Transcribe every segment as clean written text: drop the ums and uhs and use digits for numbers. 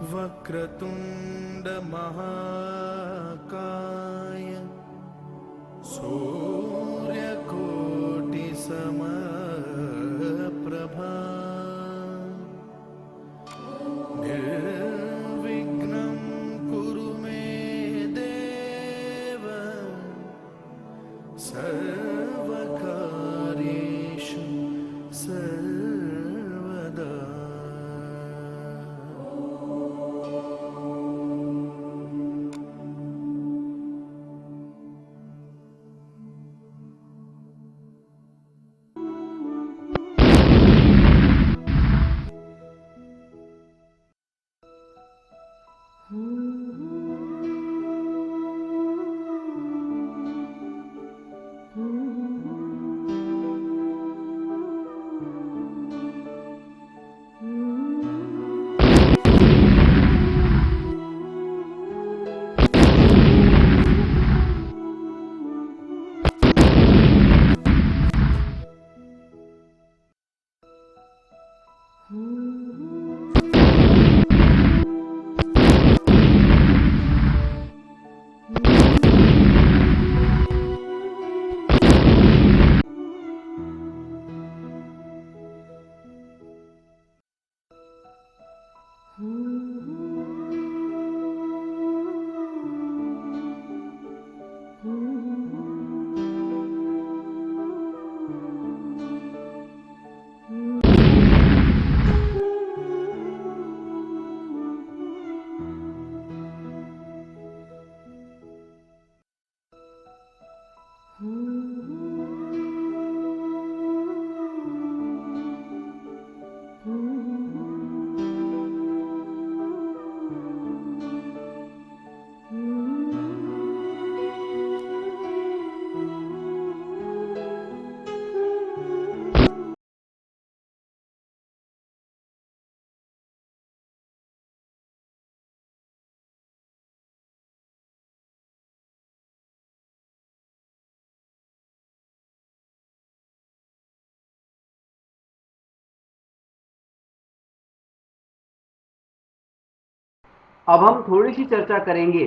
वक्रतुंड महाकाय सूर्यकोटि समप्रभा निर्विघ्नं कुरु मे देव सर्वकार्येषु सर्वदा। अब हम थोड़ी सी चर्चा करेंगे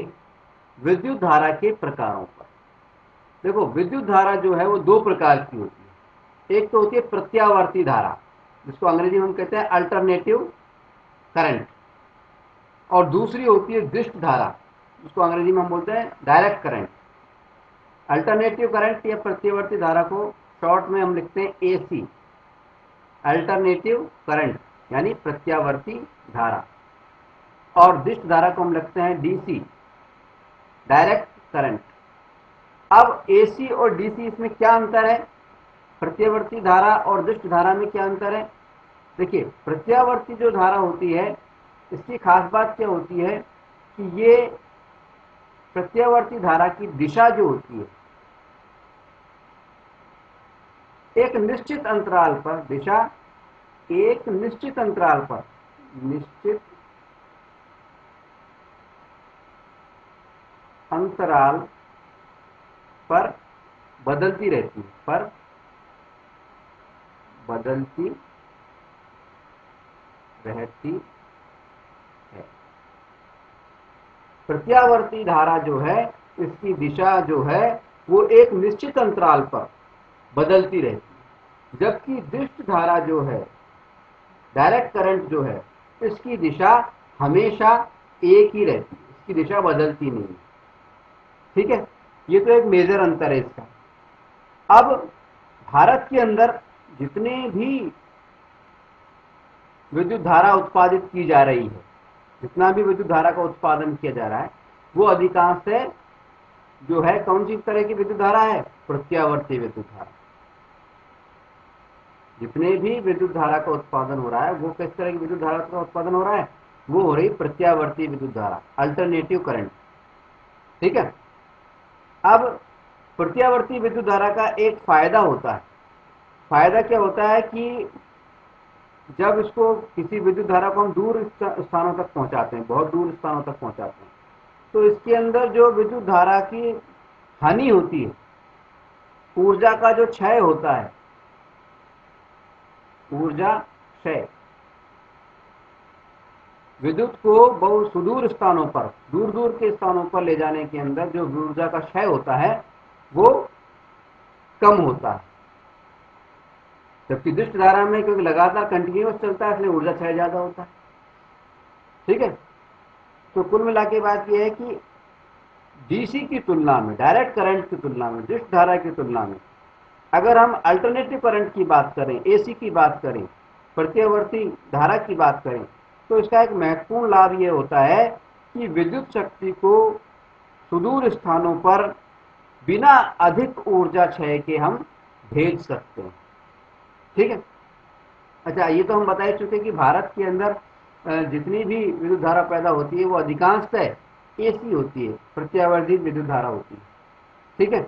विद्युत धारा के प्रकारों पर। देखो, विद्युत धारा जो है वो दो प्रकार की होती है। एक तो होती है प्रत्यावर्ती धारा, जिसको अंग्रेजी में हम कहते हैं अल्टरनेटिव करंट, और दूसरी होती है दिष्ट धारा, जिसको अंग्रेजी में हम बोलते हैं डायरेक्ट करंट। अल्टरनेटिव करंट या प्रत्यावर्ती धारा को शॉर्ट में हम लिखते हैं एसी, अल्टरनेटिव करंट यानी प्रत्यावर्ती धारा, और दिष्ट धारा को हम लिखते हैं डीसी, डायरेक्ट करंट। अब एसी और डीसी, इसमें क्या अंतर है? प्रत्यावर्ती धारा और दिष्ट धारा में क्या अंतर है? देखिए, प्रत्यावर्ती जो धारा होती है, इसकी खास बात क्या होती है कि ये प्रत्यावर्ती धारा की दिशा जो होती है, एक निश्चित अंतराल पर दिशा, एक निश्चित अंतराल पर, निश्चित अंतराल पर बदलती रहती है, पर बदलती रहती है। प्रत्यावर्ती धारा जो है, इसकी दिशा जो है वो एक निश्चित अंतराल पर बदलती रहती है, जबकि दिष्ट धारा जो है, डायरेक्ट करंट जो है, इसकी दिशा हमेशा एक ही रहती है, इसकी दिशा बदलती नहीं है। ठीक है, ये तो एक मेजर अंतर है इसका। अब भारत के अंदर जितने भी विद्युत धारा उत्पादित की जा रही है, जितना भी विद्युत धारा का उत्पादन किया जा रहा है, वो अधिकांश से जो है कौन सी तरह की विद्युत धारा है? प्रत्यावर्ती विद्युत धारा। जितने भी विद्युत धारा का उत्पादन हो रहा है, वो किस तरह की विद्युत धारा का उत्पादन हो रहा है? वो हो रही प्रत्यावर्ती विद्युत धारा, अल्टरनेटिव करंट। ठीक है, अब प्रत्यावर्ती विद्युत धारा का एक फायदा होता है। फायदा क्या होता है कि जब इसको किसी विद्युत धारा को हम दूर स्थानों तक पहुंचाते हैं, बहुत दूर स्थानों तक पहुंचाते हैं, तो इसके अंदर जो विद्युत धारा की हानि होती है, ऊर्जा का जो क्षय होता है, ऊर्जा क्षय, विद्युत को बहुत सुदूर स्थानों पर, दूर दूर के स्थानों पर ले जाने के अंदर जो ऊर्जा का क्षय होता है वो कम होता है, जबकि दुष्ट धारा में क्योंकि लगातार कंटिन्यूअस चलता है इसलिए ऊर्जा क्षय ज्यादा होता है। ठीक है, तो कुल मिला के बात यह है कि डीसी की तुलना में, डायरेक्ट करंट की तुलना में, दुष्ट धारा की तुलना में अगर हम अल्टरनेटिव करंट की बात करें, एसी की बात करें, प्रत्यावर्ती धारा की बात करें, तो इसका एक महत्वपूर्ण लाभ ये होता है कि विद्युत शक्ति को सुदूर स्थानों पर बिना अधिक ऊर्जा क्षय के हम भेज सकते हैं। ठीक है, अच्छा ये तो हम बता ही चुके कि भारत के अंदर जितनी भी विद्युत धारा पैदा होती है वो अधिकांशतः एसी होती है, प्रत्यावर्ती विद्युत धारा होती है। ठीक है,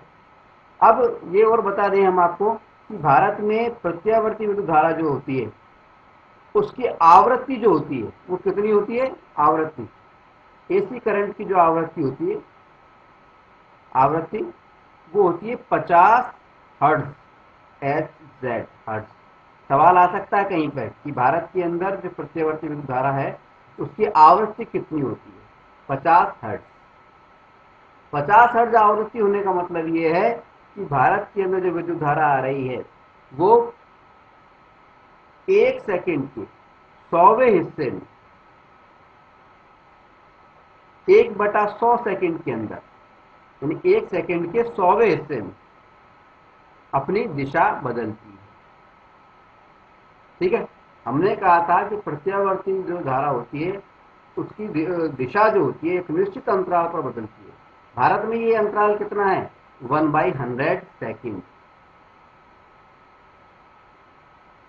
अब ये और बता दें हम आपको कि भारत में प्रत्यावर्ती विद्युत धारा जो होती है उसकी आवृत्ति जो होती है वो कितनी होती है? आवृत्ति, एसी करंट की जो आवृत्ति होती है, आवृत्ति वो होती है 50 हर्ट्ज, HZ हर्ट्ज। सवाल आ सकता है कहीं पर कि भारत के अंदर जो प्रत्यावर्ती विद्युत धारा है उसकी आवृत्ति कितनी होती है? 50 हर्ट्ज। 50 हर्ट्ज आवृत्ति होने का मतलब ये है कि भारत के अंदर जो विद्युत धारा आ रही है वो 1 सेकंड के 100वें हिस्से में, 1/100 सेकंड के अंदर, यानी 1 सेकंड के 100वें हिस्से में अपनी दिशा बदलती है। ठीक है, हमने कहा था कि प्रत्यावर्ती जो धारा होती है उसकी दिशा जो होती है एक निश्चित अंतराल पर बदलती है। भारत में ये अंतराल कितना है? 1/100 सेकंड।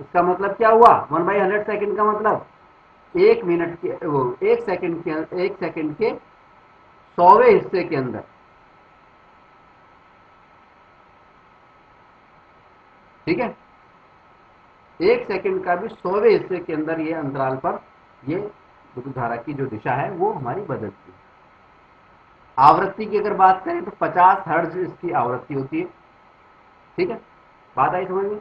इसका मतलब क्या हुआ? 1/100 सेकंड का मतलब 1 मिनट के, वो 1 सेकंड के 100वें हिस्से के अंदर, ठीक है, 1 सेकंड का भी 100वें हिस्से के अंदर ये अंतराल पर ये विद्युत धारा की जो दिशा है वो हमारी बदलती है। आवृत्ति की अगर बात करें तो 50 हर्ट्ज इसकी आवृत्ति होती है। ठीक है, बात आई समझ में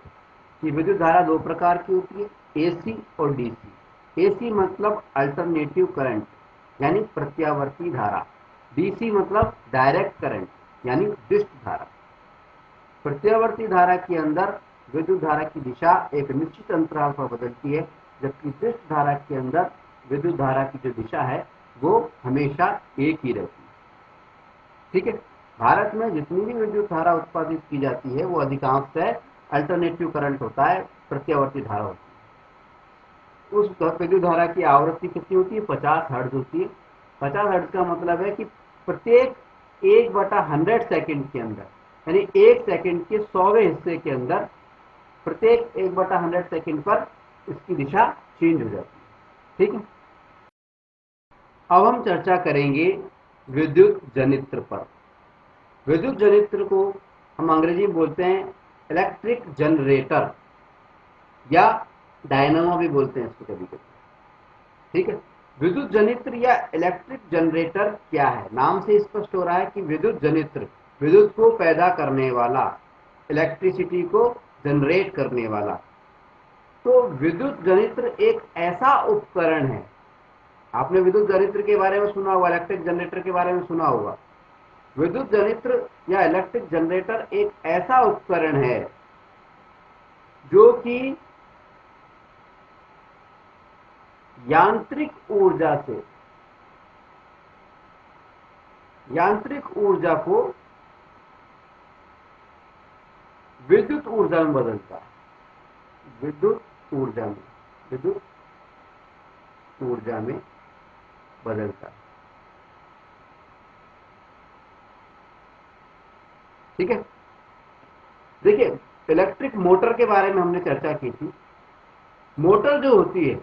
कि विद्युत धारा दो प्रकार की होती है, एसी और डीसी। एसी मतलब अल्टरनेटिव करंट यानी प्रत्यावर्ती धारा, डीसी मतलब डायरेक्ट करंट यानी डिस्ट धारा। प्रत्यावर्ती धारा के अंदर विद्युत धारा की दिशा एक निश्चित अंतराल पर बदलती है, जबकि डिस्ट धारा के अंदर विद्युत धारा की जो दिशा है वो हमेशा एक ही रहती है। ठीक है, भारत में जितनी भी विद्युत धारा उत्पादित की जाती है वो अधिकांशतः अल्टरनेटिव करंट होता है, प्रत्यावर्ती धारा होती है। उस विद्युत धारा की आवृत्ति कितनी होती है? 50 हर्ट्ज होती है। 50 हर्ट्ज का मतलब है कि प्रत्येक 1/100 सेकंड के अंदर, यानी 1 सेकंड के 100वें हिस्से के अंदर प्रत्येक 1/100 सेकंड पर इसकी दिशा चेंज हो जाती है। ठीक है, अब हम चर्चा करेंगे विद्युत जनित्र पर। विद्युत जनित्र को हम अंग्रेजी में बोलते हैं इलेक्ट्रिक जनरेटर या डायनामो भी बोलते हैं इसको कभी कभी। ठीक है, विद्युत जनित्र या इलेक्ट्रिक जनरेटर क्या है? नाम से स्पष्ट हो रहा है कि विद्युत जनित्र विद्युत को पैदा करने वाला, इलेक्ट्रिसिटी को जनरेट करने वाला। तो विद्युत जनित्र एक ऐसा उपकरण है, आपने विद्युत जनित्र के बारे में सुना होगा, इलेक्ट्रिक जनरेटर के बारे में सुना होगा। विद्युत जनित्र या इलेक्ट्रिक जनरेटर एक ऐसा उपकरण है जो कि यांत्रिक ऊर्जा को विद्युत ऊर्जा में बदलता है, विद्युत ऊर्जा में बदलता है। ठीक है, देखिए इलेक्ट्रिक मोटर के बारे में हमने चर्चा की थी। मोटर जो होती है,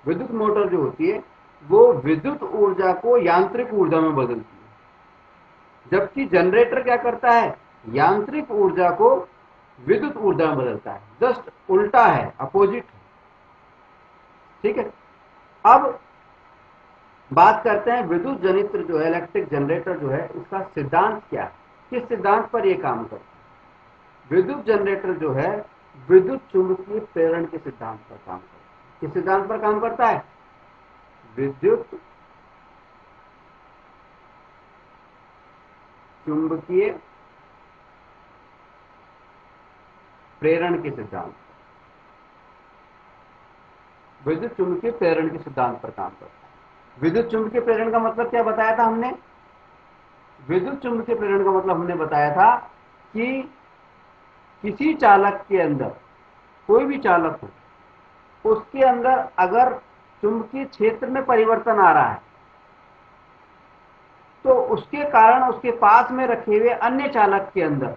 विद्युत मोटर जो होती है वो विद्युत ऊर्जा को यांत्रिक ऊर्जा में बदलती है, जबकि जनरेटर क्या करता है? यांत्रिक ऊर्जा को विद्युत ऊर्जा में बदलता है। जस्ट उल्टा है, अपोजिट है। ठीक है, अब बात करते हैं विद्युत जनित्र जो है, इलेक्ट्रिक जनरेटर जो है, इसका सिद्धांत क्या है, किस सिद्धांत पर यह काम करता है? विद्युत जनरेटर जो है विद्युत चुंबकीय प्रेरण के सिद्धांत पर काम करता है। किस सिद्धांत पर काम करता है? विद्युत चुंबकीय प्रेरण के सिद्धांत, विद्युत चुंबकीय प्रेरण के सिद्धांत पर काम करता है। विद्युत चुंबकीय प्रेरण का मतलब क्या बताया था हमने? विद्युत चुंबकीय प्रेरण का मतलब हमने बताया था कि किसी चालक के अंदर, कोई भी चालक हो, उसके अंदर अगर चुंबकीय क्षेत्र में परिवर्तन आ रहा है तो उसके कारण उसके पास में रखे हुए अन्य चालक के अंदर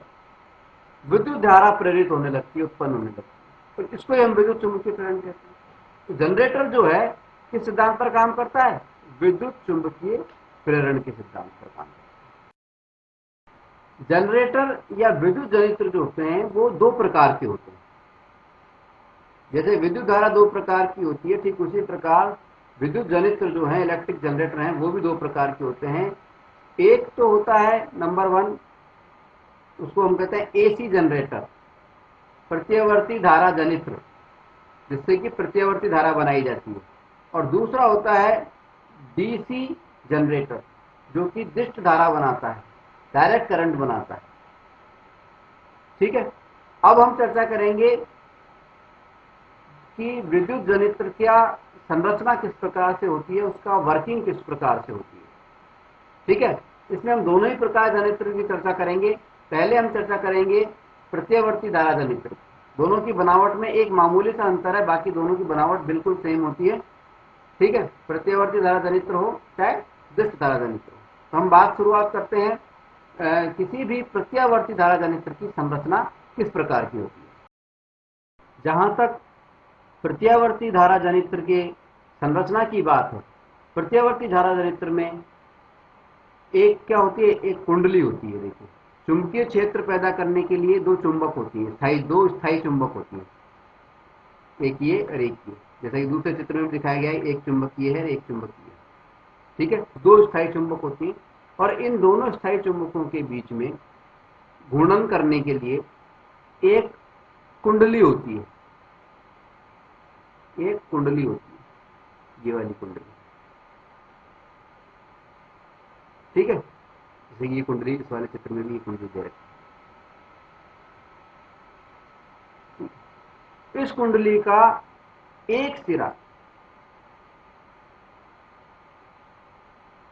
विद्युत धारा प्रेरित होने लगती है, उत्पन्न होने लगती है, तो इसको हम विद्युत चुंबकीय प्रेरण कहते हैं। तो जनरेटर जो है किस सिद्धांत पर काम करता है? विद्युत चुंबकीय प्रेरण के सिद्धांत पर काम करता है। जनरेटर या विद्युत जनित्र जो होते हैं वो दो प्रकार के होते हैं। जैसे विद्युत धारा दो प्रकार की होती है, ठीक उसी प्रकार विद्युत जनित्र जो है, इलेक्ट्रिक जनरेटर हैं, वो भी दो प्रकार के होते हैं। एक तो होता है नंबर 1, उसको हम कहते हैं एसी जनरेटर, प्रत्यवर्ती धारा जनित्र, जिससे कि प्रत्यवर्ती धारा बनाई जाती है। और दूसरा होता है डीसी जनरेटर, जो कि दिष्ट धारा बनाता है, डायरेक्ट करंट बनाता है। ठीक है, अब हम चर्चा करेंगे कि विद्युत जनित्र क्या संरचना किस प्रकार से होती है, उसका वर्किंग किस प्रकार से होती है। ठीक है, इसमें हम दोनों ही प्रकार जनित्र की चर्चा करेंगे। पहले हम चर्चा करेंगे प्रत्यवर्ती धारा जनित्र। दोनों की बनावट में एक मामूली सा अंतर है, बाकी दोनों की बनावट बिल्कुल सेम होती है। ठीक है, प्रत्यवर्ती धारा जनित्र हो चाहे दिष्ट धारा जनित्र हो। तो हम बात शुरुआत करते हैं किसी भी प्रत्यावर्ती धारा जनित्र की संरचना किस प्रकार की होती है। जहां तक प्रत्यावर्ती धारा जनित्र के संरचना की बात है, प्रत्यावर्ती धारा जनित्र में एक क्या होती है? एक कुंडली होती है। देखिए, चुंबकीय क्षेत्र पैदा करने के लिए दो चुंबक होती है, दो स्थायी चुंबक होती है, एक ये और एक ये। जैसा कि दूसरे चित्र में दिखाया गया है, एक चुंबकीय है, एक चुंबकीय है। ठीक है, दो स्थायी चुंबक होती है और इन दोनों स्थायी चुंबकों के बीच में घूर्णन करने के लिए एक कुंडली होती है, एक कुंडली होती है, ये वाली कुंडली। ठीक है, जैसे ये कुंडली, इस वाले चित्र में भी ये कुंडली दे रखी है। इस कुंडली का एक सिरा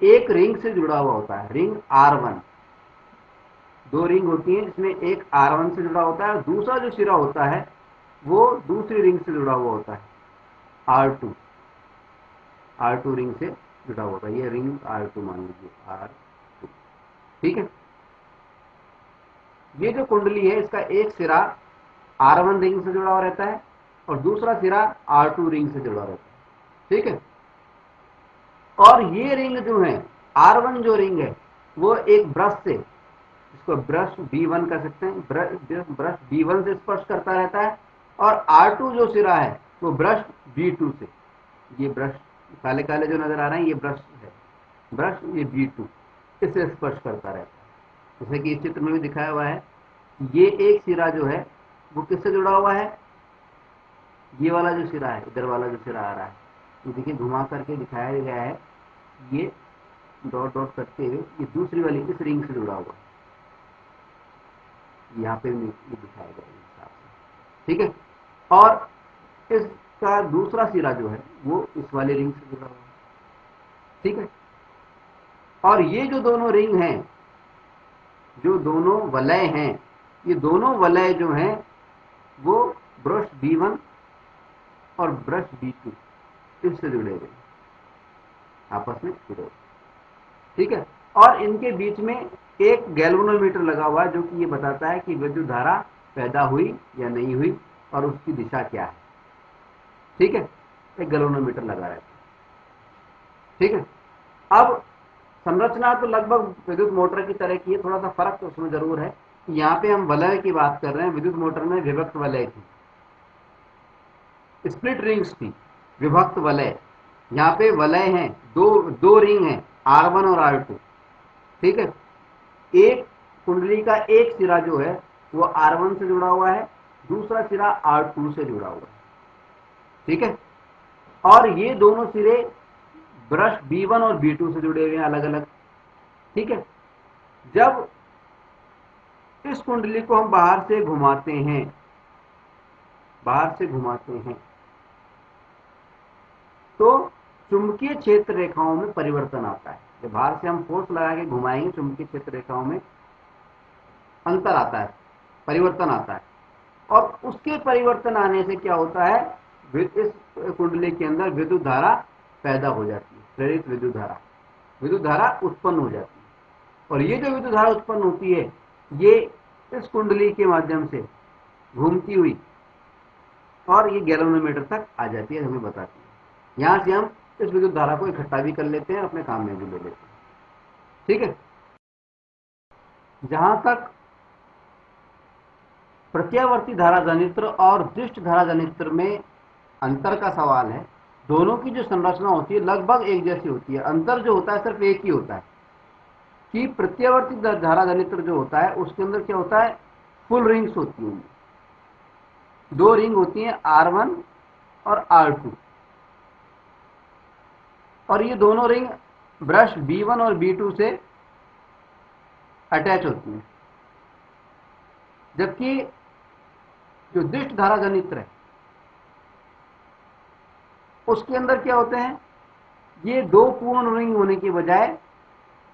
एक रिंग से जुड़ा हुआ होता है, रिंग R1। दो रिंग होती है, जिसमें एक R1 से जुड़ा होता है, दूसरा जो सिरा होता है वो दूसरी रिंग से जुड़ा हुआ होता है, R2 रिंग से जुड़ा हुआ होता है। ये रिंग R2 मान लीजिए, R2। ठीक है, ये जो कुंडली है इसका एक सिरा R1 रिंग से जुड़ा हुआ रहता है और दूसरा सिरा R2 रिंग से जुड़ा रहता है। ठीक है, और ये रिंग जो है, R1 जो रिंग है वो एक ब्रश से, इसको ब्रश B1 कर सकते हैं, ब्रश B1 से स्पर्श करता रहता है, और R2 जो सिरा है वो ब्रश B2 से, ये ब्रश काले काले जो नजर आ रहे हैं ये ब्रश है, ब्रश ये B2, इससे स्पर्श करता रहता है। जैसे कि इस चित्र में भी दिखाया हुआ है, ये एक सिरा जो है वो किससे जुड़ा हुआ है? ये वाला जो सिरा है, इधर वाला जो सिरा आ रहा है, ये देखिए घुमा करके दिखाया गया है, ये डॉट डॉट करते हुए ये दूसरी वाली इस रिंग से जुड़ा हुआ है, यहाँ पे ये दिखाया गया है हिसाब से। ठीक है, और इसका दूसरा सिरा जो है वो इस वाले रिंग से जुड़ा हुआ है। ठीक है, और ये जो दोनों रिंग हैं, जो दोनों वलय हैं, ये दोनों वलय जो हैं वो ब्रश B1 और ब्रश B2 इससे जुड़े हुए, आपस में जुड़े हुए। ठीक है, और इनके बीच में एक गैल्वेनोमीटर लगा हुआ है, जो कि ये बताता है कि विद्युत धारा पैदा हुई या नहीं हुई और उसकी दिशा क्या है। ठीक है, एक गैल्वेनोमीटर लगा रहता है। ठीक है, अब संरचना तो लगभग विद्युत मोटर की तरह की है, थोड़ा सा फर्क तो उसमें जरूर है। यहाँ पे हम वलय की बात कर रहे हैं, विद्युत मोटर में विभक्त वलय की, स्प्लिट रिंग्स थी, विभक्त वलय। यहाँ पे वलय हैं, दो रिंग हैं, R1 और R2। ठीक है, एक कुंडली का एक सिरा जो है वो R1 से जुड़ा हुआ है, दूसरा सिरा R2 से जुड़ा हुआ है। ठीक है, और ये दोनों सिरे ब्रश B1 और B2 से जुड़े हुए हैं अलग अलग। ठीक है, जब इस कुंडली को हम बाहर से घुमाते हैं, तो चुंबकीय क्षेत्र रेखाओं में परिवर्तन आता है। जब बाहर से हम फोर्स लगा के घुमाएंगे, चुंबकीय क्षेत्र रेखाओं में अंतर आता है, परिवर्तन आता है, और उसके परिवर्तन आने से क्या होता है, इस कुंडली के अंदर विद्युत धारा पैदा हो जाती है, प्रेरित विद्युत धारा उत्पन्न हो जाती है। और ये जो विद्युत धारा उत्पन्न होती है, ये इस कुंडली के माध्यम से घूमती हुई और ये गैल्वेनोमीटर तक आ जाती है, हमें बताती है। यहां से हम इस विद्युत धारा को इकट्ठा भी कर लेते हैं, अपने काम में भी ले लेते हैं। ठीक है, जहां तक प्रत्यावर्ती धारा जनित्र और दिष्ट धारा जनित्र में अंतर का सवाल है, दोनों की जो संरचना होती है लगभग एक जैसी होती है। अंतर जो होता है सिर्फ एक ही होता है कि प्रत्यावर्ती धारा जनित्र जो होता है उसके अंदर क्या होता है, फुल रिंग्स होती हैं, 2 रिंग होती हैं, R1 और R2, और ये दोनों रिंग ब्रश B1 और B2 से अटैच होती हैं। जबकि जो दिष्ट धारा जनित्र है उसके अंदर क्या होते हैं, ये 2 पूर्ण रिंग होने की बजाय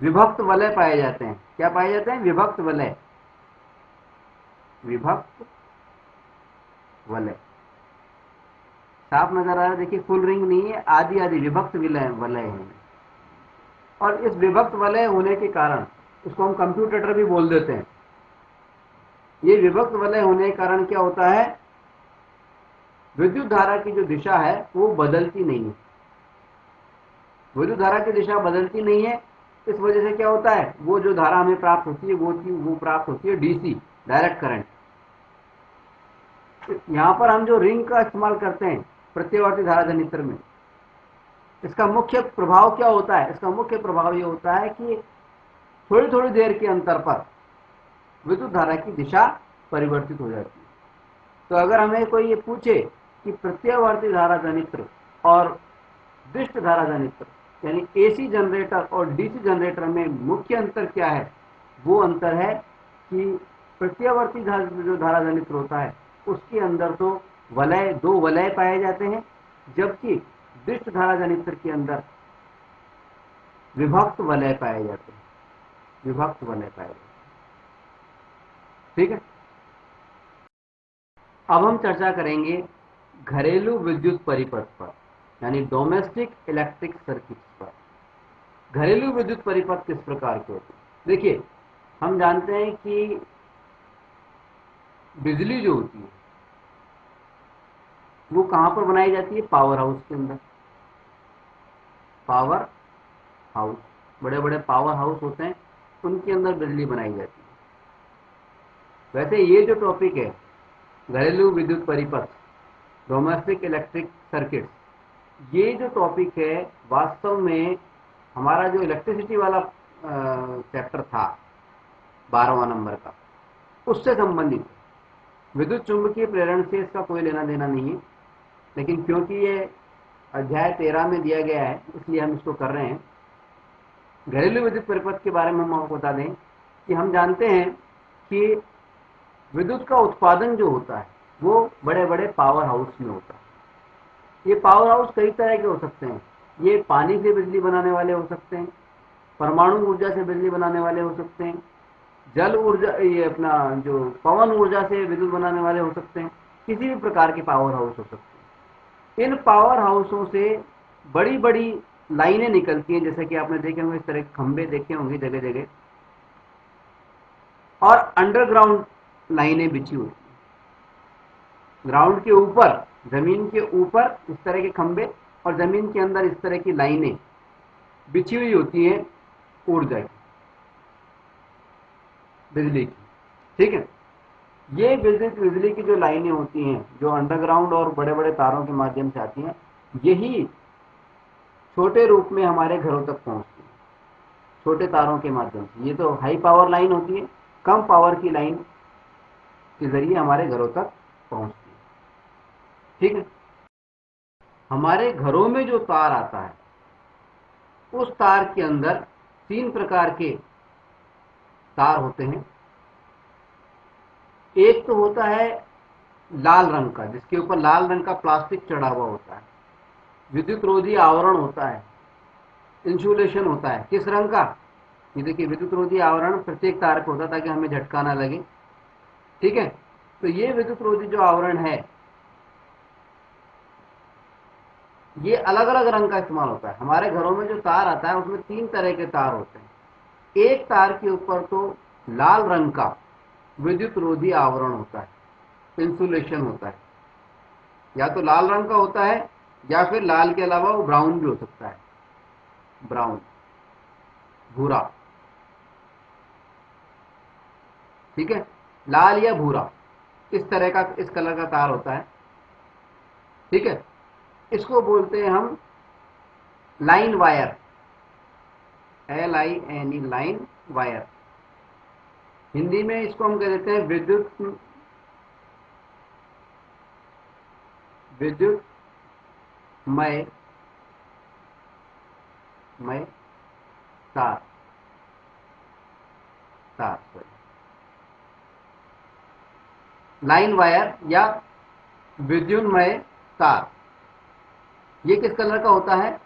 विभक्त वलय पाए जाते हैं। क्या पाए जाते हैं, विभक्त वलय, साफ नजर आ रहा है, देखिए फुल रिंग नहीं है, आधी आधी विभक्त वलय है। और इस विभक्त वलय होने के कारण उसको हम कंप्यूटेटर भी बोल देते हैं। ये विभक्त वलय होने के कारण क्या होता है, विद्युत धारा की जो दिशा है वो बदलती नहीं है, विद्युत धारा की दिशा बदलती नहीं है। इस वजह से क्या होता है, वो जो धारा हमें प्राप्त होती है वो प्राप्त होती है डीसी, डायरेक्ट करंट। यहां पर हम जो रिंग का इस्तेमाल करते हैं प्रत्यावर्ती धारा जनित्र में, इसका मुख्य प्रभाव क्या होता है, इसका मुख्य प्रभाव ये होता है कि थोड़ी थोड़ी देर के अंतर पर विद्युत धारा की दिशा परिवर्तित हो जाती है। तो अगर हमें कोई ये पूछे कि प्रत्यावर्ती धारा जनित्र और दिष्ट धारा जनित्र यानी एसी जनरेटर और डीसी जनरेटर में मुख्य अंतर क्या है, वो अंतर है कि प्रत्यावर्ती जो धारा जनित्र होता है उसके अंदर तो वलय, 2 वलय पाए जाते हैं, जबकि दिष्ट धारा जनित्र के अंदर विभक्त वलय पाए जाते हैं, ठीक है। अब हम चर्चा करेंगे घरेलू विद्युत परिपथ पर, यानी डोमेस्टिक इलेक्ट्रिक सर्किट्स पर। घरेलू विद्युत परिपथ किस प्रकार के होते हैं, देखिए हम जानते हैं कि बिजली जो होती है वो कहां पर बनाई जाती है, पावर हाउस के अंदर। पावर हाउस, बड़े बड़े पावर हाउस होते हैं, उनके अंदर बिजली बनाई जाती है। वैसे ये जो टॉपिक है घरेलू विद्युत परिपथ, डोमेस्टिक इलेक्ट्रिक सर्किट, ये जो टॉपिक है वास्तव में हमारा जो इलेक्ट्रिसिटी वाला चैप्टर था 12वां नंबर का, उससे संबंधित है। विद्युत चुंबकीय प्रेरण से इसका कोई लेना देना नहीं है, लेकिन क्योंकि ये अध्याय 13 में दिया गया है इसलिए हम इसको कर रहे हैं। घरेलू विद्युत परिपथ के बारे में हम आपको बता दें कि हम जानते हैं कि विद्युत का उत्पादन जो होता है वो बड़े बड़े पावर हाउस में होता है। ये पावर हाउस कई तरह के हो सकते हैं, ये पानी से बिजली बनाने वाले हो सकते हैं, परमाणु ऊर्जा से बिजली बनाने वाले हो सकते हैं, जल ऊर्जा, ये अपना जो पवन ऊर्जा से विद्युत बनाने वाले हो सकते हैं, किसी भी प्रकार के पावर हाउस हो सकते हैं। इन पावर हाउसों से बड़ी बड़ी लाइनें निकलती हैं, जैसे कि आपने देखे होंगे इस तरह के खंभे देखे होंगे जगह जगह, और अंडरग्राउंड लाइनें बिछी होती हैं। ग्राउंड के ऊपर, जमीन के ऊपर इस तरह के खंभे और जमीन के अंदर इस तरह की लाइनें बिछी हुई होती हैं ऊर्जा की, बिजली की। ठीक है, ये बिजली की जो लाइनें होती हैं जो अंडरग्राउंड और बड़े बड़े तारों के माध्यम से आती हैं, यही छोटे रूप में हमारे घरों तक पहुंचती है छोटे तारों के माध्यम से। ये तो हाई पावर लाइन होती है, कम पावर की लाइन के जरिए हमारे घरों तक पहुंचती है। ठीक है, हमारे घरों में जो तार आता है उस तार के अंदर 3 प्रकार के तार होते हैं। एक तो होता है लाल रंग का, जिसके ऊपर लाल रंग का प्लास्टिक चढ़ा हुआ होता है, विद्युत रोधी आवरण होता है, इंसुलेशन होता है। किस रंग का? ये देखिए, विद्युत रोधी आवरण प्रत्येक तार को होता है ताकि हमें झटका ना लगे। ठीक है, तो ये विद्युत रोधी जो आवरण है ये अलग अलग रंग का इस्तेमाल होता है। हमारे घरों में जो तार आता है उसमें 3 तरह के तार होते हैं। एक तार के ऊपर तो लाल रंग का विद्युत रोधी आवरण होता है, इंसुलेशन होता है। या तो लाल रंग का होता है या फिर लाल के अलावा वो ब्राउन भी हो सकता है, ब्राउन, भूरा। ठीक है, लाल या भूरा, इस तरह का, इस कलर का तार होता है। ठीक है, इसको बोलते हैं हम line wire, LINE, line wire. Hindi में इसको हम कह देते हैं विद्युतमय तार, सॉरी, लाइन वायर या विद्युन्मय तार। ये किस कलर का होता है?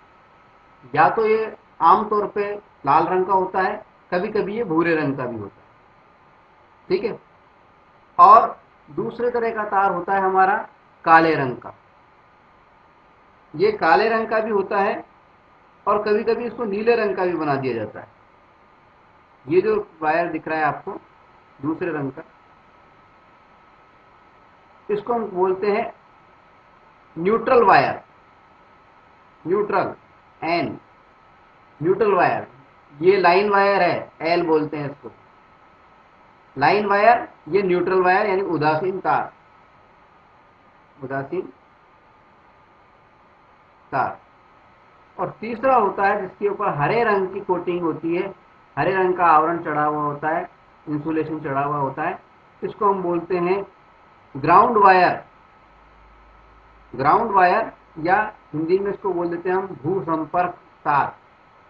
या तो ये आमतौर पे लाल रंग का होता है, कभी कभी ये भूरे रंग का भी होता है। ठीक है, और दूसरे तरह का तार होता है हमारा काले रंग का। ये काले रंग का भी होता है और कभी कभी इसको नीले रंग का भी बना दिया जाता है। ये जो वायर दिख रहा है आपको दूसरे रंग का, इसको हम बोलते हैं neutral wire, neutral, N, neutral wire. ये लाइन वायर है, एल बोलते हैं इसको, लाइन वायर। ये न्यूट्रल वायर यानी उदासीन तार, उदासीन तार। और तीसरा होता है जिसके ऊपर हरे रंग की कोटिंग होती है, हरे रंग का आवरण चढ़ा हुआ होता है, इंसुलेशन चढ़ा हुआ होता है। इसको हम बोलते हैं ग्राउंड वायर, ग्राउंड वायर, या हिंदी में इसको बोल देते हैं हम भू संपर्क तार,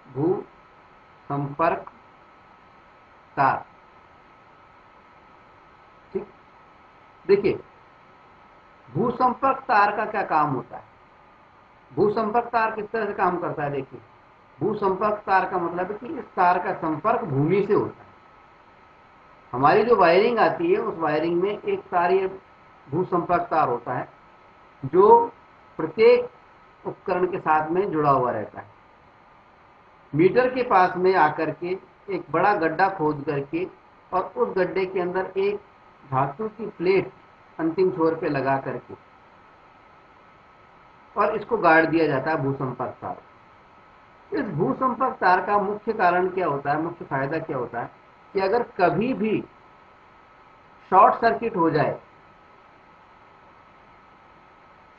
भू संपर्क तार। ठीक, देखिए भू संपर्क तार का क्या काम होता है? भू संपर्क तार किस तरह से काम करता है? देखिए, भू संपर्क तार का मतलब है कि इस तार का संपर्क भूमि से होता है। हमारी जो वायरिंग आती है उस वायरिंग में एक तार, ये भू संपर्क तार होता है जो प्रत्येक उपकरण के साथ में जुड़ा हुआ रहता है। मीटर के पास में आकर के एक बड़ा गड्ढा खोद करके और उस गड्ढे के अंदर एक धातु की प्लेट अंतिम छोर पे लगा करके और इसको गाड़ दिया जाता है भू संपर्क तार। इस भू संपर्क तार का मुख्य कारण क्या होता है, मुख्य फायदा क्या होता है कि अगर कभी भी शॉर्ट सर्किट हो जाए,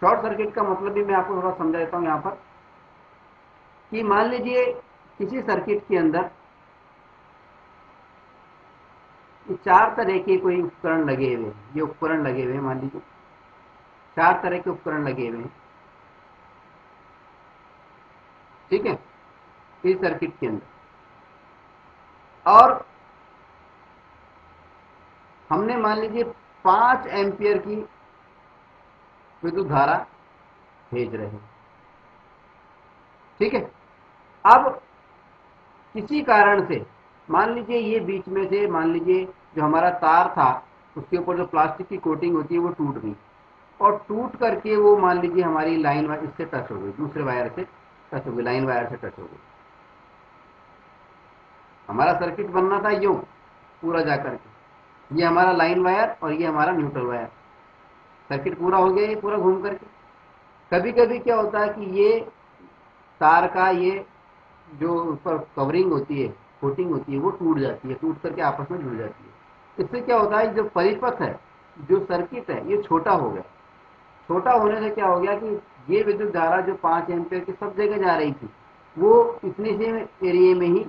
शॉर्ट सर्किट का मतलब भी मैं आपको थोड़ा समझा देता हूं यहां पर, कि मान लीजिए किसी सर्किट के अंदर 4 तरह के कोई उपकरण लगे हुए हैं, ये उपकरण लगे हुए हैं, मान लीजिए 4 तरह के उपकरण लगे हुए हैं। ठीक है, इस सर्किट के अंदर, और हमने मान लीजिए 5 एम्पियर की विद्युत धारा भेज रहे हैं। ठीक है, अब किसी कारण से मान लीजिए ये बीच में से, मान लीजिए जो हमारा तार था उसके ऊपर जो प्लास्टिक की कोटिंग होती है वो टूट गई, और टूट करके वो मान लीजिए हमारी लाइन वायर इससे टच हो गई, दूसरे वायर से टच हो गई, लाइन वायर से टच हो गई। हमारा सर्किट बनना था यूं पूरा जाकर के, ये हमारा लाइन वायर और ये हमारा न्यूट्रल वायर, सर्किट पूरा हो गया ये पूरा घूम करके। कभी कभी क्या होता है कि ये तार का ये जो ऊपर कवरिंग होती है, कोटिंग होती है, वो टूट जाती है, टूट करके आपस में जुड़ जाती है। इससे क्या होता है, जो परिपथ है, जो सर्किट है, ये छोटा हो गया। छोटा होने से क्या हो गया कि ये विद्युत धारा जो 5 एम्पियर की सब जगह जा रही थी वो इतने से एरिया में ही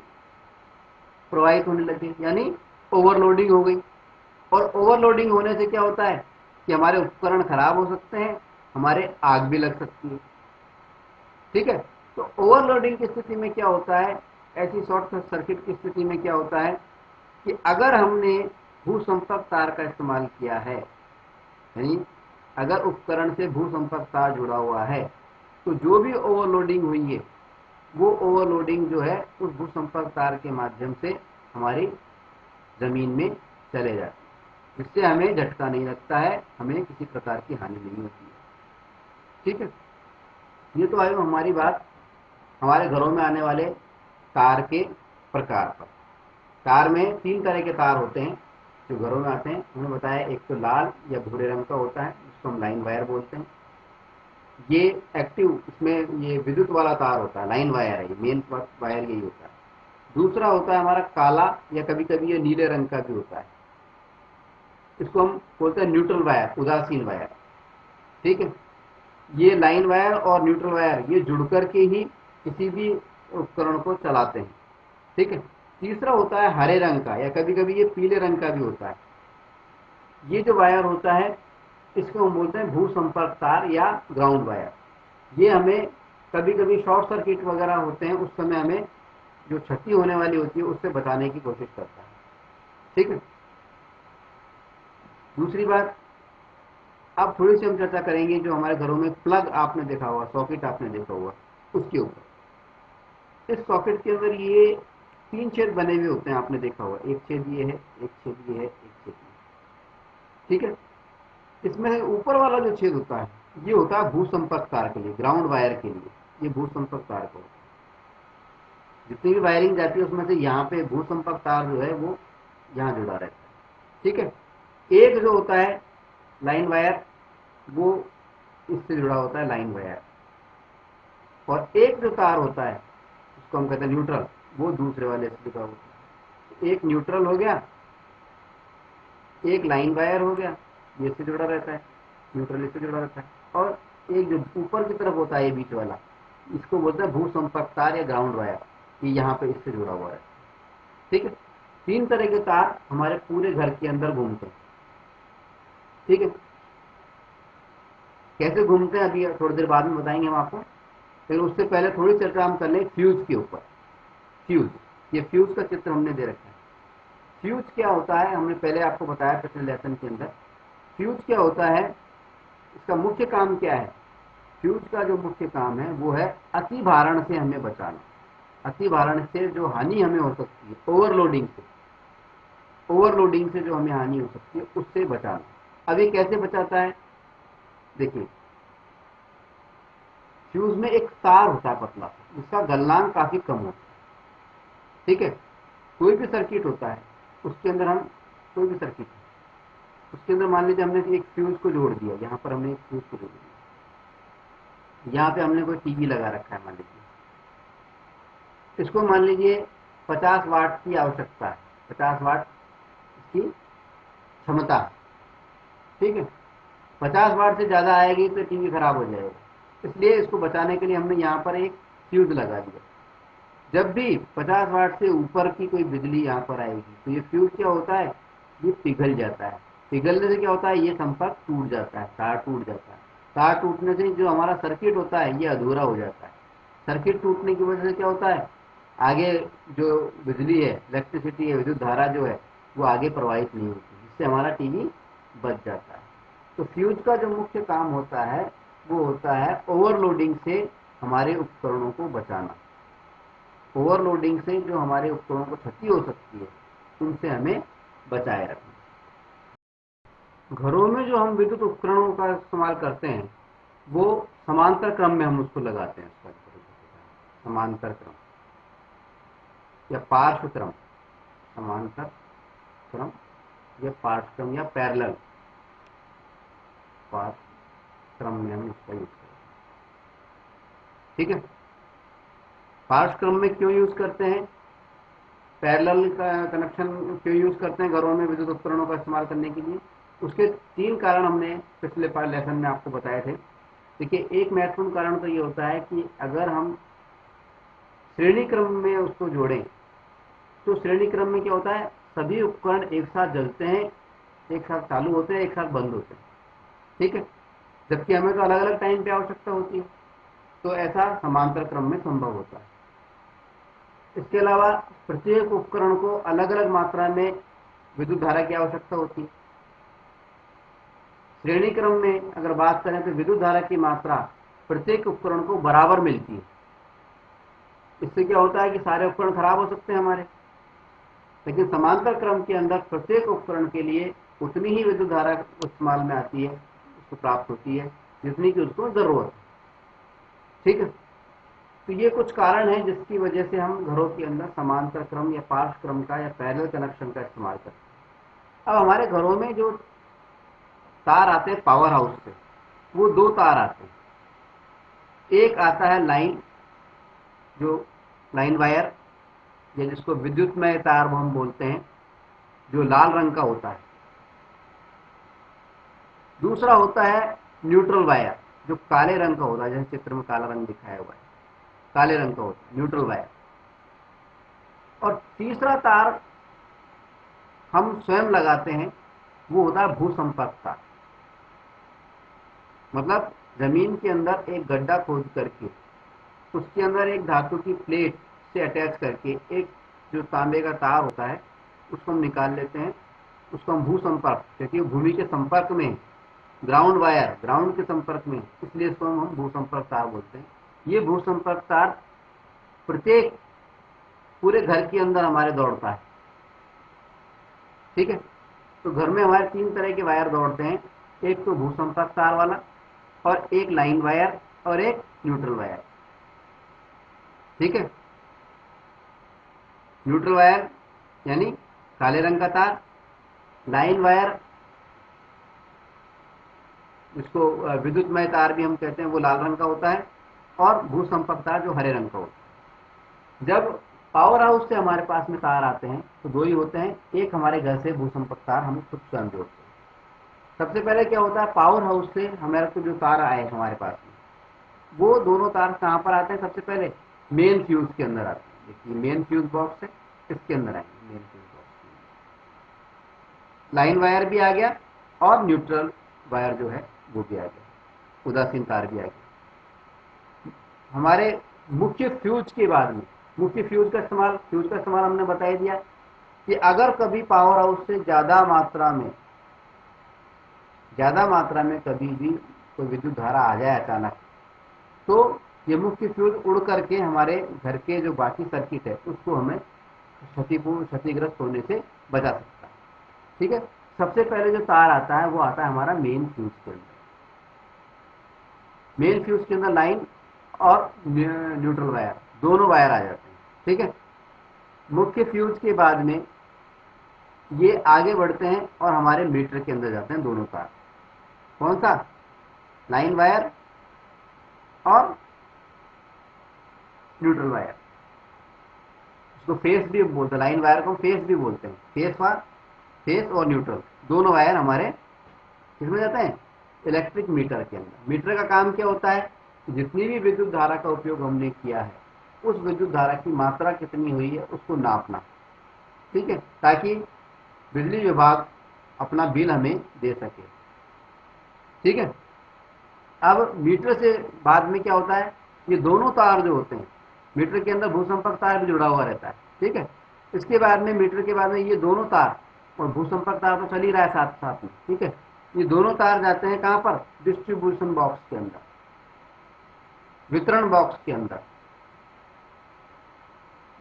प्रवाहित होने लगे, यानी ओवरलोडिंग हो गई। और ओवरलोडिंग होने से क्या होता है कि हमारे उपकरण खराब हो सकते हैं, हमारे आग भी लग सकती है। ठीक है, तो ओवरलोडिंग की स्थिति में क्या होता है, ऐसी शॉर्ट सर्किट की स्थिति में क्या होता है कि अगर हमने भूसंपर्क तार का इस्तेमाल किया है, यानी अगर उपकरण से भूसंपर्क तार जुड़ा हुआ है, तो जो भी ओवरलोडिंग हुई है वो ओवरलोडिंग जो है उस भूसंपर्क तार के माध्यम से हमारी जमीन में चले जाती है, जिससे हमें झटका नहीं लगता है, हमें किसी प्रकार की हानि नहीं होती है। ठीक है, ये तो आई हमारी बात हमारे घरों में आने वाले तार के प्रकार पर। तार में 3 तरह के तार होते हैं जो घरों में आते हैं, हमने बताया। एक तो लाल या भूरे रंग का होता है, जिसको हम लाइन वायर बोलते हैं। ये एक्टिव, इसमें ये विद्युत वाला तार होता है, लाइन वायर है, ये मेन वायर यही होता है। दूसरा होता है हमारा काला, या कभी कभी ये नीले रंग का भी होता है, इसको हम बोलते हैं न्यूट्रल वायर, उदासीन वायर। ठीक है, ये लाइन वायर और न्यूट्रल वायर ये जुड़ करके ही किसी भी उपकरण को चलाते हैं। ठीक है, तीसरा होता है हरे रंग का, या कभी कभी ये पीले रंग का भी होता है। ये जो वायर होता है इसको हम बोलते हैं भूसंपर्क तार या ग्राउंड वायर। ये हमें कभी कभी शॉर्ट सर्किट वगैरह होते हैं, उस समय हमें जो क्षति होने वाली होती है उससे बचाने की कोशिश करता है। ठीक है, दूसरी बात, अब थोड़ी सी हम चर्चा करेंगे जो हमारे घरों में प्लग आपने देखा हुआ, सॉकेट आपने देखा हुआ, उसके ऊपर। इस सॉकेट के अंदर ये 3 छेद बने हुए होते हैं, आपने देखा हुआ, एक छेद ये है, एक छेद ये है, एक छेद ये। ठीक है, इसमें से ऊपर वाला जो छेद होता है ये होता है भूसंपर्क तार के लिए, ग्राउंड वायर के लिए। ये भूसंपर्क तार का होता है, जितनी भी वायरिंग जाती है उसमें से यहाँ पे भूसंपर्क तार जो है वो यहाँ जुड़ा रहता है। ठीक है, एक जो होता है लाइन वायर, वो इससे जुड़ा होता है, लाइन वायर। और एक जो तार होता है उसको हम कहते हैं न्यूट्रल, वो दूसरे वाले से जुड़ा होता है। एक न्यूट्रल हो गया, एक लाइन वायर हो गया, ये इससे जुड़ा रहता है, न्यूट्रल इससे जुड़ा रहता है। और एक जो ऊपर की तरफ होता है ये बीच वाला, इसको बोलते हैं भूसंपर्क तार या ग्राउंड वायर, ये यहाँ पे इससे जुड़ा हुआ है। ठीक है, 3 तरह के तार हमारे पूरे घर के अंदर घूमते हैं। ठीक है, कैसे घूमते हैं अभी थोड़ी देर बाद में बताएंगे हम आपको। फिर उससे पहले थोड़ी चर्चा हम कर लें फ्यूज के ऊपर। फ्यूज, ये फ्यूज का चित्र हमने दे रखा है। फ्यूज क्या होता है, हमने पहले आपको बताया पिछले लेसन के अंदर। फ्यूज क्या होता है, इसका मुख्य काम क्या है। फ्यूज का जो मुख्य काम है वो है अति भारण से हमें बचाना। अति भारण से जो हानि हमें हो सकती है, ओवरलोडिंग से, ओवरलोडिंग से जो हमें हानि हो सकती है उससे बचाना। अब ये कैसे बचाता है, देखिए, फ्यूज में एक तार होता है पतला, जिसका गलनांक काफी कम होता है। ठीक है, कोई भी सर्किट होता है उसके अंदर हम, कोई भी सर्किट है उसके अंदर मान लीजिए हमने एक फ्यूज को जोड़ दिया, यहाँ पर हमने एक फ्यूज को जोड़ दिया, यहाँ पे हमने कोई टीवी लगा रखा है मान लीजिए, इसको मान लीजिए 50 वाट की आवश्यकता है, 50 वाट इसकी क्षमता। ठीक है, 50 वाट से ज़्यादा आएगी तो टीवी खराब हो जाएगा, इसलिए इसको बचाने के लिए हमने यहाँ पर एक फ्यूज लगा दिया। जब भी 50 वाट से ऊपर की कोई बिजली यहाँ पर आएगी तो ये फ्यूज क्या होता है, ये पिघल जाता है। पिघलने से क्या होता है, ये संपर्क टूट जाता है, तार टूट जाता है। तार टूटने से जो हमारा सर्किट होता है ये अधूरा हो जाता है। सर्किट टूटने की वजह से क्या होता है, आगे जो बिजली है, इलेक्ट्रिसिटी है, विद्युत धारा जो है वो आगे प्रवाहित नहीं होती, जिससे हमारा टीवी बच जाता है। तो फ्यूज का जो मुख्य काम होता है वो होता है ओवरलोडिंग से हमारे उपकरणों को बचाना। ओवरलोडिंग से जो हमारे उपकरणों को क्षति हो सकती है उनसे हमें बचाए रखना। घरों में जो हम विद्युत उपकरणों का इस्तेमाल करते हैं वो समांतर क्रम में हम उसको लगाते हैं, समांतर क्रम या पार्श्व क्रम, समांतर क्रम या पार्श्व क्रम या पैरेलल, पार्श्व क्रम में हम इसका यूज करते हैं। ठीक है, पार्श्व क्रम में क्यों यूज करते हैं, पैरेलल का कनेक्शन क्यों यूज करते हैं घरों में विद्युत उपकरणों का इस्तेमाल करने के लिए, उसके 3 कारण हमने पिछले लेसन में आपको बताए थे। देखिए, एक महत्वपूर्ण कारण तो ये होता है कि अगर हम श्रेणी क्रम में उसको जोड़ें तो श्रेणी क्रम में क्या होता है, सभी उपकरण एक साथ जलते हैं, एक साथ चालू होते हैं, एक साथ बंद होते हैं। ठीक है, जबकि हमें तो अलग अलग टाइम पे आवश्यकता होती है। तो ऐसा समांतर क्रम में संभव होता है। इसके अलावा प्रत्येक उपकरण को अलग अलग मात्रा में विद्युत धारा की आवश्यकता होती है। श्रेणी क्रम में अगर बात करें तो विद्युत धारा की मात्रा प्रत्येक उपकरण को बराबर मिलती है। इससे क्या होता है कि सारे उपकरण खराब हो सकते हैं हमारे, लेकिन समांतर क्रम के अंदर प्रत्येक उपकरण के लिए उतनी ही विद्युत धारा इस्तेमाल में आती है, उसको प्राप्त होती है जितनी कि उसको जरूरत है। ठीक है, तो ये कुछ कारण है जिसकी वजह से हम घरों के अंदर समांतर क्रम या पार्श्व क्रम का या पैरेलल कनेक्शन का इस्तेमाल करते हैं। अब हमारे घरों में जो तार आते हैं पावर हाउस से, वो दो तार आते हैं। एक आता है लाइन, जो लाइन वायर या जिसको विद्युतमय तार हम बोलते हैं, जो लाल रंग का होता है। दूसरा होता है न्यूट्रल वायर, जो काले रंग का होता है, जैसे चित्र में काला रंग दिखाया हुआ है, काले रंग का होता है न्यूट्रल वायर। और तीसरा तार हम स्वयं लगाते हैं, वो होता है भूसंपर्क तार। मतलब जमीन के अंदर एक गड्ढा खोद करके उसके अंदर एक धातु की प्लेट से अटैच करके एक जो तांबे का तार होता है उसको हम निकाल लेते हैं। उसको हम भूसंपर्क, क्योंकि भूमि के संपर्क में, ग्राउंड वायर ग्राउंड के संपर्क में, इसलिए इसको हम भूसंपर्क तार बोलते हैं। ये भूसंपर्क तार प्रत्येक पूरे घर के अंदर हमारे दौड़ता है। ठीक है, तो घर में हमारे तीन तरह के वायर दौड़ते हैं, एक तो भूसंपर्क तार वाला, और एक लाइन वायर, और एक न्यूट्रल वायर। ठीक है, न्यूट्रल वायर यानी काले रंग का तार, लाइन वायर जिसको विद्युतमय तार भी हम कहते हैं, वो लाल रंग का होता है, और भूसंपर्क तार जो हरे रंग का होता है। जब पावर हाउस से हमारे पास में तार आते हैं तो दो ही होते हैं। एक हमारे घर से भूसंपर्क तार हम खुद स्वयं जोड़ते हैं। सबसे पहले क्या होता है, पावर हाउस से हमारे को जो तार आए हमारे पास में, वो दोनों तार कहाँ पर आते हैं, सबसे पहले मेन फ्यूज के अंदर आते हैं। देखिए मेन फ्यूज बॉक्स है, इसके अंदर आएंगे main fuse box. Line wire भी आ गया और न्यूट्रल वायर जो है वो भी आ गया, उदासीन तार भी आ गया। हमारे मुख्य फ्यूज के बाद में, मुख्य फ्यूज का इस्तेमाल हमने बता ही दिया कि अगर कभी पावर हाउस से ज़्यादा मात्रा में कभी भी कोई विद्युत धारा आ जाए अचानक, तो ये मुख्य फ्यूज उड़ करके हमारे घर के जो बाकी सर्किट है उसको हमें क्षतिग्रस्त होने से बचा सकता है। ठीक है, सबसे पहले जो तार आता है वो आता है हमारा मेन फ्यूज के अंदर। मेन फ्यूज के अंदर लाइन और न्यूट्रल वायर, दोनों वायर आ जाते हैं। ठीक है, मुख्य फ्यूज के बाद में ये आगे बढ़ते हैं और हमारे मीटर के अंदर जाते हैं दोनों तार। कौन सा, लाइन वायर और न्यूट्रल वायर। इसको फेस भी बोलते हैं, लाइन वायर को फेस भी बोलते हैं। फेस और न्यूट्रल दोनों वायर हमारे किसमें जाते हैं, इलेक्ट्रिक मीटर के अंदर। मीटर का काम क्या होता है, जितनी भी विद्युत धारा का उपयोग हमने किया है उस विद्युत धारा की मात्रा कितनी हुई है उसको नापना। ठीक है, ताकि बिजली विभाग अपना बिल हमें दे सके। ठीक है, अब मीटर से बाद में क्या होता है, ये दोनों तार जो होते हैं, मीटर के अंदर भूसंपर्क तार भी जुड़ा हुआ रहता है। ठीक है, इसके बाद में मीटर के बाद में ये दोनों तार और भूसंपर्क तार तो चल ही रहा है साथ साथ में। ठीक है, ये दोनों तार जाते हैं कहाँ पर, डिस्ट्रीब्यूशन बॉक्स के अंदर, वितरण बॉक्स के अंदर।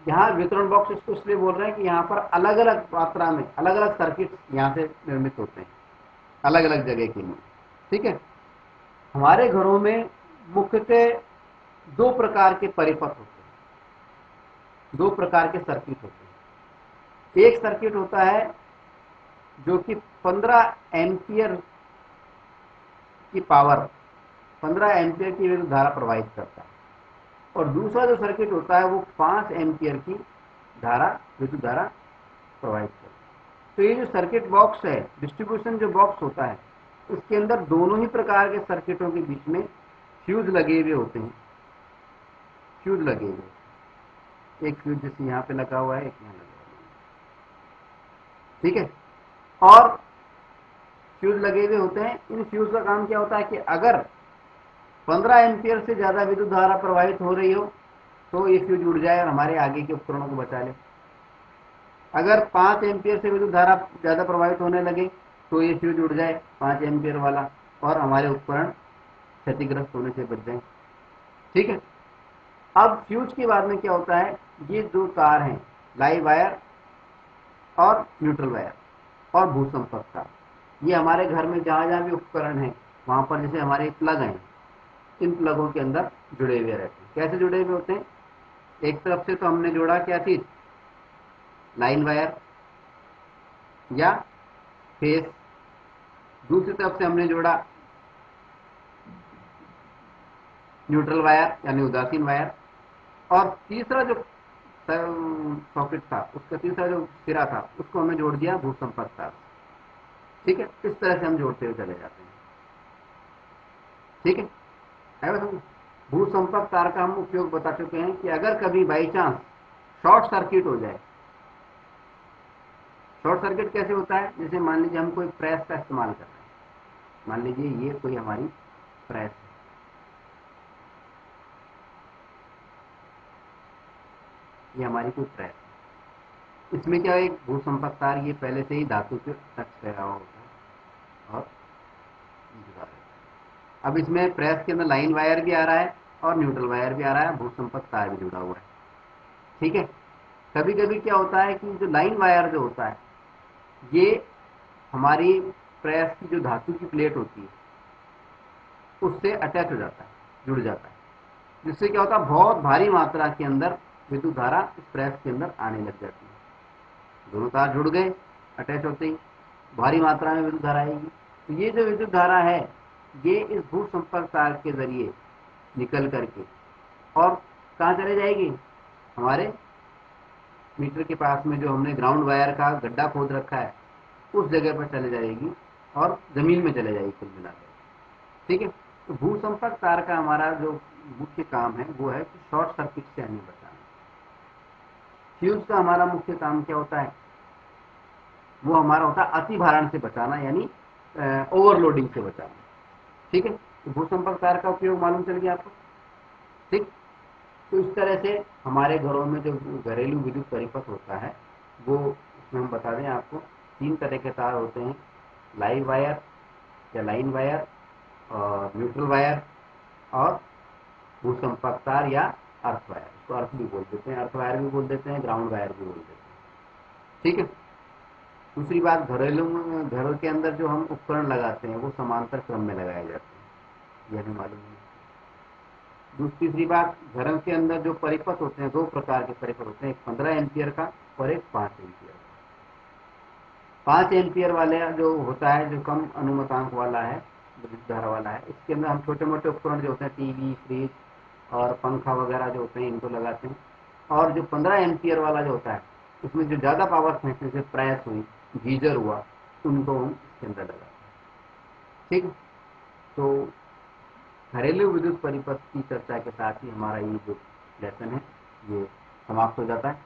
यहाँ वितरण बॉक्स इसको इसलिए बोल रहे हैं कि यहाँ पर अलग अलग मात्रा में अलग अलग सर्किट यहाँ से निर्मित होते हैं, अलग अलग जगह के लिए। ठीक है, हमारे घरों में मुख्यतः दो प्रकार के परिपथ होते हैं, दो प्रकार के सर्किट होते हैं। एक सर्किट होता है जो कि 15 एम्पियर की पावर, 15 एम्पियर की विद्युत धारा प्रवाहित करता है, और दूसरा जो सर्किट होता है वो 5 एम्पियर की विद्युत धारा प्रवाहित करता है। तो ये जो सर्किट बॉक्स है, डिस्ट्रीब्यूशन जो बॉक्स होता है, उसके अंदर दोनों ही प्रकार के सर्किटों के बीच में फ्यूज लगे हुए होते हैं। फ्यूज लगे हुए, एक फ्यूज जैसे यहाँ पे लगा हुआ है, एक यहाँ लगा हुआ है। ठीक है, और फ्यूज लगे हुए होते हैं। इन फ्यूज का काम क्या होता है कि अगर 15 एम्पियर से ज़्यादा विद्युत धारा प्रवाहित हो रही हो तो ये फ्यूज उड़ जाए और हमारे आगे के उपकरणों को बचा ले। अगर 5 एम्पियर से विद्युत धारा ज़्यादा प्रवाहित होने लगे तो ये फ्यूज उड़ जाए 5 एम्पियर वाला और हमारे उपकरण क्षतिग्रस्त होने से बच जाए। ठीक है। अब फ्यूज के बाद में क्या होता है, ये दो तार हैं, लाइव वायर और न्यूट्रल वायर और भूसंपर्क तार, ये हमारे घर में जहाँ जहाँ भी उपकरण हैं वहाँ पर जैसे हमारे प्लग हैं, इन प्लगों के अंदर जुड़े हुए रहते हैं। कैसे जुड़े हुए होते हैं, एक तरफ से तो हमने जोड़ा क्या चीज़, लाइन वायर या फेस, दूसरी तरफ से हमने जोड़ा न्यूट्रल वायर यानी उदासीन वायर, और तीसरा जो सॉकेट था, उसका तीसरा जो सिरा था, उसको हमने जोड़ दिया भूसंपर्क तार। ठीक है, इस तरह से हम जोड़ते हुए चले जाते हैं। ठीक है समझ। भूसंपर्क तार का हम उपयोग बता चुके हैं कि अगर कभी बाई चांस शॉर्ट सर्किट हो जाए। शॉर्ट सर्किट कैसे होता है, जैसे मान लीजिए हम कोई प्रेस का इस्तेमाल कर रहे हैं, मान लीजिए ये कोई हमारी प्रेस है, ये हमारी कोई प्रेस है, इसमें क्या है, एक भूसंपर्क तार ये पहले से ही धातु के टच कर रहा होता है और जुड़ा रहता है। अब इसमें प्रेस के अंदर लाइन वायर भी आ रहा है और न्यूट्रल वायर भी आ रहा है, भूसंपर्क तार भी जुड़ा हुआ है। ठीक है। कभी कभी क्या होता है कि जो लाइन वायर जो होता है ये हमारी प्रेस की जो धातु की प्लेट होती है उससे अटैच हो जाता है, जुड़ जाता है, जिससे क्या होता है, बहुत भारी मात्रा के अंदर विद्युत धारा इस प्रेस के अंदर आने लग जाती है। दोनों तार जुड़ गए, अटैच होते ही भारी मात्रा में विद्युत धारा आएगी। तो ये जो विद्युत धारा है ये इस भू संपर्क तार के जरिए निकल करके और कहाँ चले जाएगी, हमारे मीटर के पास में जो हमने ग्राउंड वायर का गड्ढा खोद रखा है उस जगह पर चले जाएगी और जमीन में चले जाएगी कुल मिलाकर। ठीक है। तो भूसंपर्क तार का हमारा जो मुख्य काम है वो है कि शॉर्ट सर्किट से हमें बचाना। फ्यूज का हमारा मुख्य काम क्या होता है, वो हमारा होता है अति भारण से बचाना, यानी ओवरलोडिंग से बचाना। ठीक है। तो भूसंपर्क तार का उपयोग मालूम चल गया आपको। ठीक। तो इस तरह से हमारे घरों में जो घरेलू विद्युत परिपथ होता है वो, उसमें हम बता दें आपको, 3 तरह के तार होते हैं, लाइव वायर या लाइन वायर और न्यूट्रल वायर और भूसंपर्क तार या अर्थ वायर, इसको अर्थ भी बोल देते हैं, अर्थ वायर भी बोल देते हैं, ग्राउंड वायर भी बोल देते हैं। ठीक है। दूसरी बात, घरेलू घरों के अंदर जो हम उपकरण लगाते हैं वो समांतर क्रम में लगाए जाते हैं, यह भी मालूम है। तीसरी बात, घरों के अंदर जो परिपथ होते हैं, 2 प्रकार के परिपथ होते हैं, एक 15 एम्पियर का और एक 5 एम्पियर का। 5 एम्पियर वाले जो होता है, जो कम अनुमतांक वाला है, विद्युत धारा वाला है, इसके अंदर हम छोटे मोटे उपकरण जो होते हैं, टीवी, फ्रिज और पंखा वगैरह जो होते हैं, इनको लगाते हैं। और जो 15 एम्पियर वाला जो होता है, उसमें जो ज़्यादा पावर फेंकने से प्रेस हुई, गीजर हुआ, उनको हम इसके अंदर लगाते हैं। ठीक। तो घरेलू विद्युत परिपथ की चर्चा के साथ ही हमारा ये जो लेसन है ये समाप्त हो जाता है।